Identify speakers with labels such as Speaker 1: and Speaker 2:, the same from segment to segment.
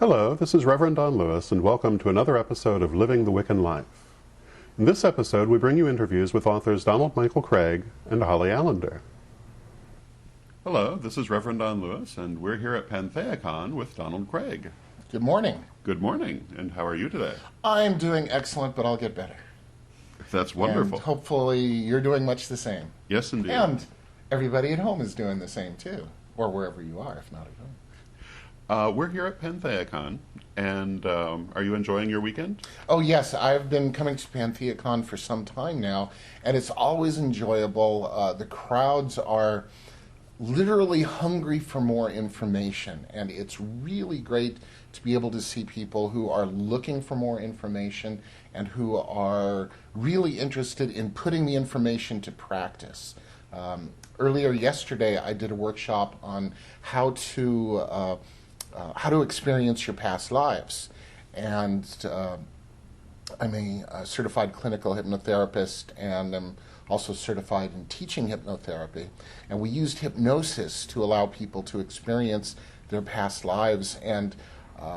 Speaker 1: Hello, this is Reverend Don Lewis, and welcome to another episode of Living the Wiccan Life. In this episode, we bring you interviews with authors Donald Michael Kraig and Holly Allender. Hello, this is Reverend Don Lewis, and we're here at PantheaCon with Donald Kraig.
Speaker 2: Good morning.
Speaker 1: Good morning, and how are you today?
Speaker 2: I'm doing excellent, but I'll get better.
Speaker 1: That's wonderful.
Speaker 2: And hopefully you're doing much the same.
Speaker 1: Yes, indeed.
Speaker 2: And everybody at home is doing the same, too. Or wherever you are, if not at home.
Speaker 1: We're here at PantheaCon, and are you enjoying your weekend?
Speaker 2: Oh, yes. I've been coming to PantheaCon for some time now, and it's always enjoyable. The crowds are literally hungry for more information, and it's really great to be able to see people who are looking for more information and who are really interested in putting the information to practice. Earlier yesterday, I did a workshop on how to experience your past lives, and I'm a certified clinical hypnotherapist, and I'm also certified in teaching hypnotherapy, and we used hypnosis to allow people to experience their past lives. And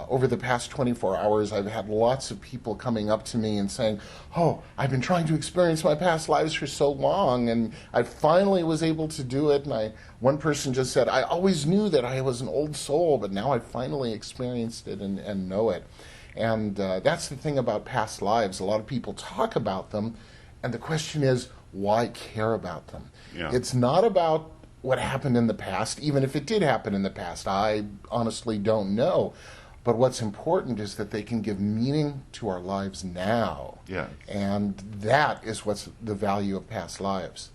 Speaker 2: over the past 24 hours, I've had lots of people coming up to me and saying, "Oh, I've been trying to experience my past lives for so long, and I finally was able to do it." And one person just said, "I always knew that I was an old soul, but now I finally experienced it and know it." And that's the thing about past lives. A lot of people talk about them, and the question is, why care about them?
Speaker 1: Yeah.
Speaker 2: It's not about what happened in the past, even if it did happen in the past. I honestly don't know. But what's important is that they can give meaning to our lives now.
Speaker 1: Yeah.
Speaker 2: And that is what's the value of past lives.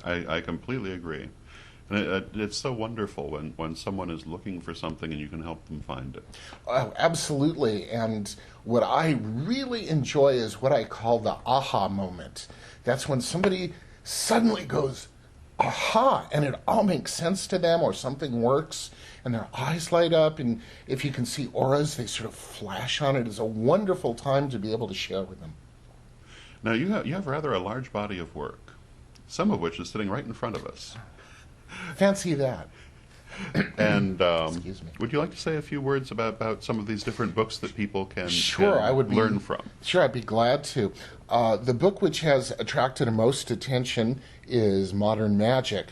Speaker 1: I completely agree. And it's so wonderful when someone is looking for something and you can help them find it.
Speaker 2: Oh, absolutely. And what I really enjoy is what I call the aha moment. That's when somebody suddenly goes, aha, and it all makes sense to them, or something works, and their eyes light up, and if you can see auras, they sort of flash on it. It's a wonderful time to be able to share with them.
Speaker 1: Now, you have rather a large body of work, some of which is sitting right in front of us.
Speaker 2: Fancy that.
Speaker 1: And
Speaker 2: Excuse me.
Speaker 1: Would you like to say a few words about some of these different books that people can learn from?
Speaker 2: Sure, I'd be glad to. The book which has attracted the most attention is Modern Magick.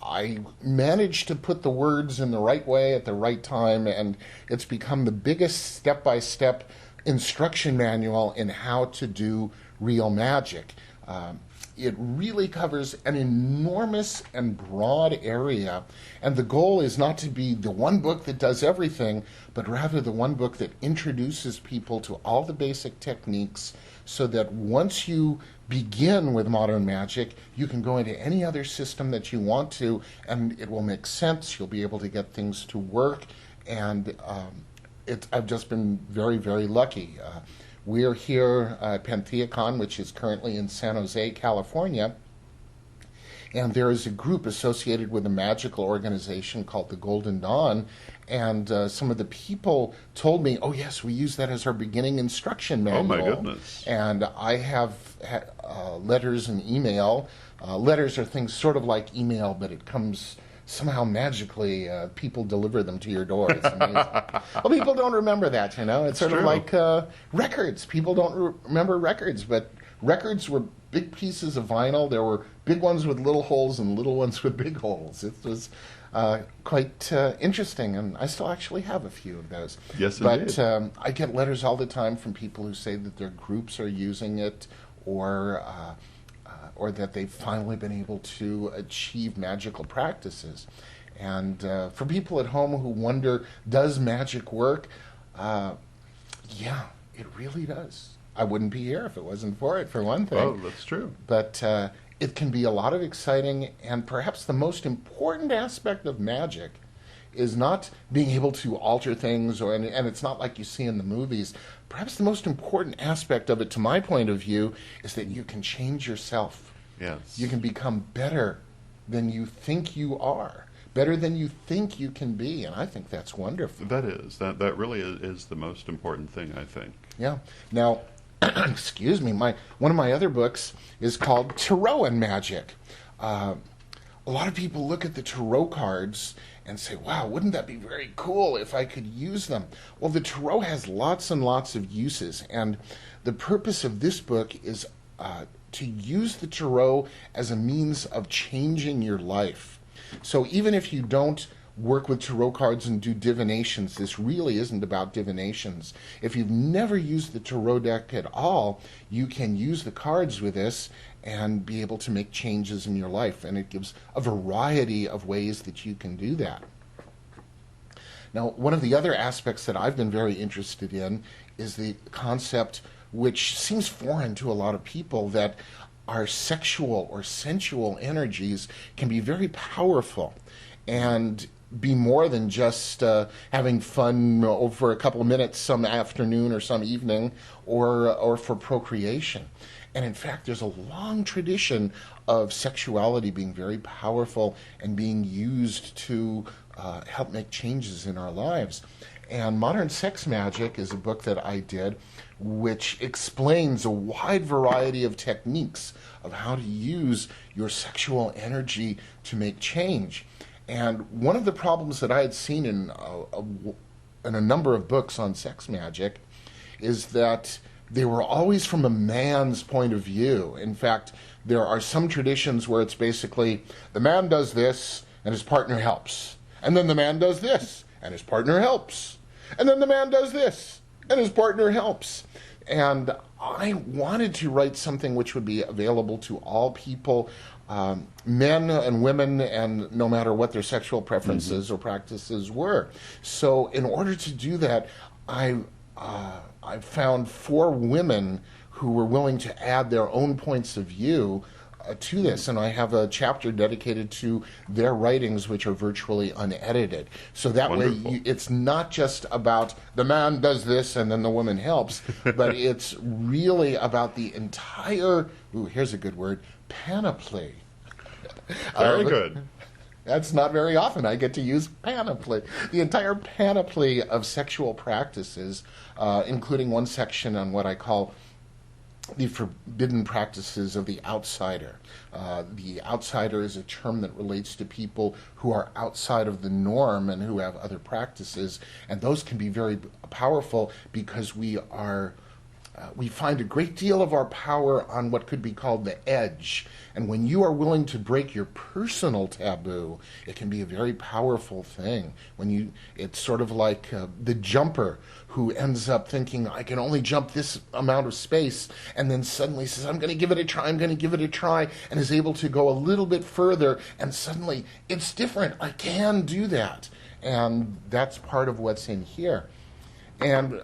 Speaker 2: I managed to put the words in the right way at the right time, and it's become the biggest step-by-step instruction manual in how to do real magic. It really covers an enormous and broad area, and the goal is not to be the one book that does everything, but rather the one book that introduces people to all the basic techniques, so that once you begin with Modern Magick, you can go into any other system that you want to, and it will make sense. You'll be able to get things to work, and I've just been very, very lucky. We're here at PantheaCon, which is currently in San Jose, California, and there is a group associated with a magical organization called the Golden Dawn, and some of the people told me, "Oh yes, we use that as our beginning instruction manual."
Speaker 1: Oh my goodness.
Speaker 2: And I have had letters and email. Letters are things sort of like email, but it comes somehow magically, people deliver them to your door. It's amazing. Well, people don't remember that, you know. It's sort of like records. People don't remember records, but records were big pieces of vinyl. There were big ones with little holes and little ones with big holes. It was quite interesting, and I still actually have a few of those.
Speaker 1: Yes, indeed.
Speaker 2: But I get letters all the time from people who say that their groups are using it, or that they've finally been able to achieve magical practices. And for people at home who wonder, does magic work? Yeah, it really does. I wouldn't be here if it wasn't for it, for one thing.
Speaker 1: Oh, that's true.
Speaker 2: But it can be a lot of exciting, and perhaps the most important aspect of magic is not being able to alter things, and it's not like you see in the movies. Perhaps the most important aspect of it, to my point of view, is that you can change yourself.
Speaker 1: Yes.
Speaker 2: You can become better than you think you are, better than you think you can be, and I think that's wonderful.
Speaker 1: That is. That really is the most important thing, I think.
Speaker 2: Yeah. Now, excuse me, one of my other books is called Tarot and Magic. a lot of people look at the tarot cards and say, wow, wouldn't that be very cool if I could use them? Well, the tarot has lots and lots of uses, and the purpose of this book is to use the tarot as a means of changing your life. So even if you don't work with tarot cards and do divinations, this really isn't about divinations. If you've never used the tarot deck at all, you can use the cards with this and be able to make changes in your life. And it gives a variety of ways that you can do that. Now, one of the other aspects that I've been very interested in is the concept, which seems foreign to a lot of people, that our sexual or sensual energies can be very powerful and be more than just having fun over a couple of minutes some afternoon or some evening, or for procreation. And in fact, there's a long tradition of sexuality being very powerful and being used to help make changes in our lives. And Modern Sex Magick is a book that I did which explains a wide variety of techniques of how to use your sexual energy to make change. And one of the problems that I had seen in a number of books on sex magic is that they were always from a man's point of view. In fact, there are some traditions where it's basically the man does this and his partner helps. And then the man does this and his partner helps. And then the man does this and his partner helps. And I wanted to write something which would be available to all people, men and women, and no matter what their sexual preferences or practices were. So in order to do that, I found 4 women who were willing to add their own points of view to this, and I have a chapter dedicated to their writings, which are virtually unedited. So that
Speaker 1: Wonderful.
Speaker 2: way, it's not just about the man does this and then the woman helps, but it's really about the entire, here's a good word, panoply.
Speaker 1: Very good.
Speaker 2: That's not very often I get to use panoply. The entire panoply of sexual practices, including one section on what I call the forbidden practices of the outsider. The outsider is a term that relates to people who are outside of the norm and who have other practices, and those can be very powerful because we find a great deal of our power on what could be called the edge. And when you are willing to break your personal taboo, it can be a very powerful thing. It's sort of like the jumper who ends up thinking, I can only jump this amount of space, and then suddenly says, I'm going to give it a try, and is able to go a little bit further, and suddenly it's different. I can do that. And that's part of what's in here. And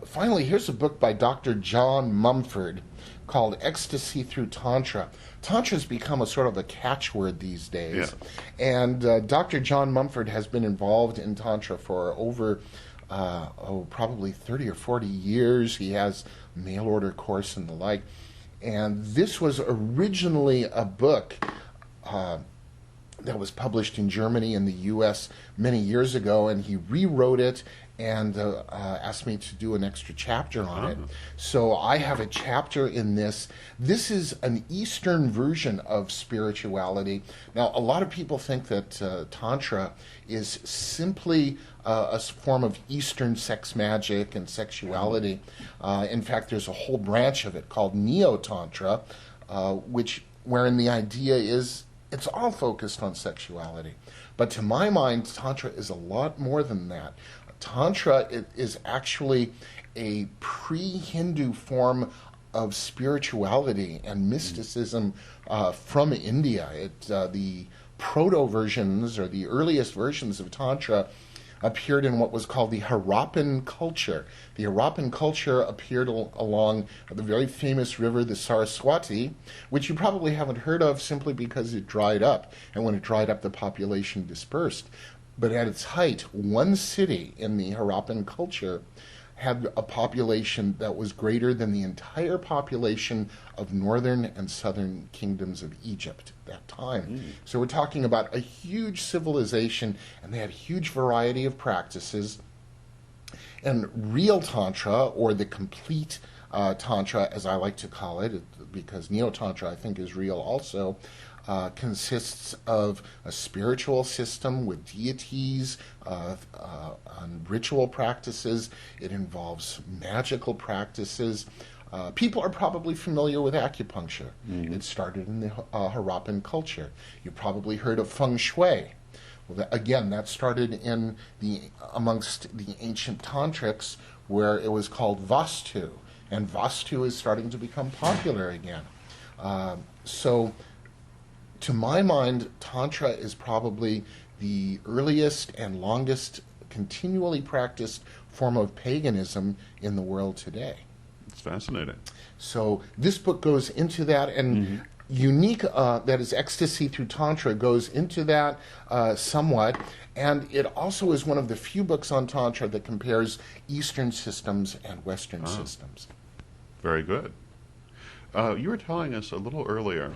Speaker 2: finally, here's a book by Dr. John Mumford called Ecstasy Through Tantra. Tantra's become a sort of a catchword these days. Yeah. And Dr. John Mumford has been involved in Tantra for over probably 30 or 40 years. He has a mail order course and the like. And this was originally a book that was published in Germany and the U.S. many years ago, and he rewrote it and asked me to do an extra chapter on it. So I have a chapter in this. This is an Eastern version of spirituality. Now, a lot of people think that Tantra is simply a form of Eastern sex magic and sexuality. In fact, there's a whole branch of it called Neo-Tantra, wherein the idea is it's all focused on sexuality. But to my mind, Tantra is a lot more than that. Tantra is actually a pre-Hindu form of spirituality and mysticism from India. The proto-versions, or the earliest versions of Tantra, appeared in what was called the Harappan culture. The Harappan culture appeared along the very famous river, the Saraswati, which you probably haven't heard of simply because it dried up. And when it dried up, the population dispersed. But at its height, one city in the Harappan culture had a population that was greater than the entire population of northern and southern kingdoms of Egypt at that time. So we're talking about a huge civilization, and they had a huge variety of practices. And real Tantra, or the complete Tantra, as I like to call it, because Neo-Tantra I think is real also, consists of a spiritual system with deities, and ritual practices. It involves magical practices. People are probably familiar with acupuncture. It started in the Harappan culture. You probably heard of feng shui. Well, again, that started in amongst the ancient tantrics, where it was called vastu, and vastu is starting to become popular again. So, to my mind, Tantra is probably the earliest and longest continually practiced form of paganism in the world today.
Speaker 1: It's fascinating.
Speaker 2: So this book goes into that, and unique, that is Ecstasy Through Tantra, goes into that somewhat, and it also is one of the few books on Tantra that compares Eastern systems and Western systems.
Speaker 1: Very good. You were telling us a little earlier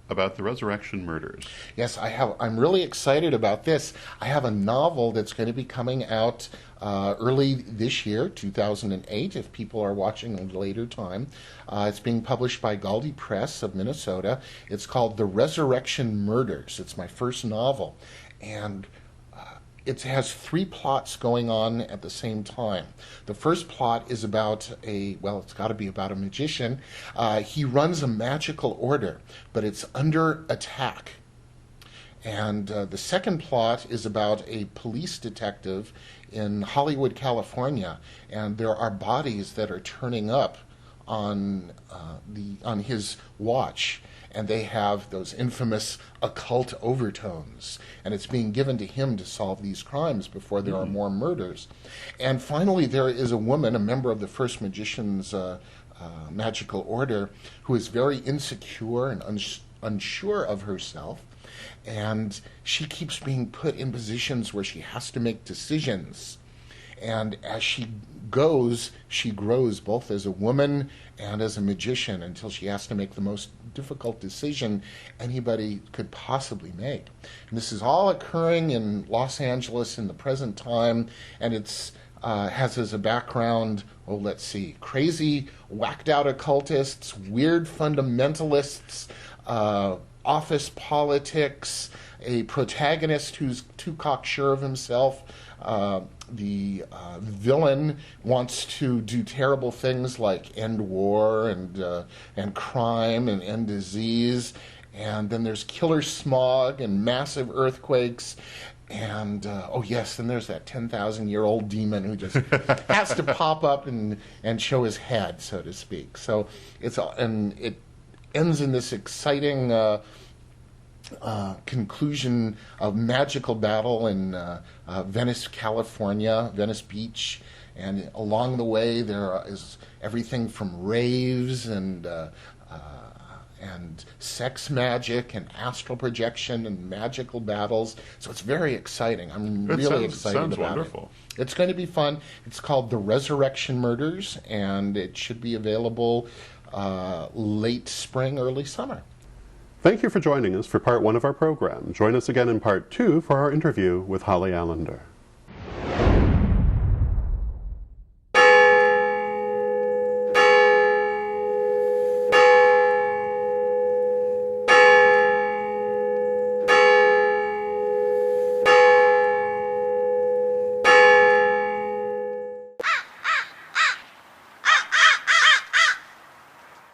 Speaker 1: about the resurrection murders.
Speaker 2: Yes, I'm really excited about this. I have a novel that's going to be coming out early this year, 2008, if people are watching at a later time. It's being published by Galdi Press of Minnesota. It's called The Resurrection Murders. It's my first novel. And it has 3 plots going on at the same time. The first plot is about it's got to be about a magician. He runs a magical order, but it's under attack. And the second plot is about a police detective in Hollywood, California, and there are bodies that are turning up on his watch, and they have those infamous occult overtones, and it's being given to him to solve these crimes before there are more murders. And finally, there is a woman, a member of the First Magician's magical order, who is very insecure and unsure of herself, and she keeps being put in positions where she has to make decisions. And as she goes, she grows both as a woman and as a magician until she has to make the most difficult decision anybody could possibly make. And this is all occurring in Los Angeles in the present time, and it's has as a background, crazy, whacked-out occultists, weird fundamentalists, office politics, a protagonist who's too cocksure of himself. The villain wants to do terrible things like end war and crime and end disease. And then there's killer smog and massive earthquakes. And, then there's that 10,000-year-old demon who just has to pop up and show his head, so to speak. So it ends in this exciting conclusion of magical battle in Venice, California, Venice Beach. And along the way, there is everything from raves and sex magic and astral projection and magical battles. So it's very exciting. I'm really excited about
Speaker 1: wonderful.
Speaker 2: it. It's going to be fun. It's called The Resurrection Murders, and it should be available late spring, early summer.
Speaker 1: Thank you for joining us for part 1 of our program. Join us again in part 2 for our interview with Holly Allender.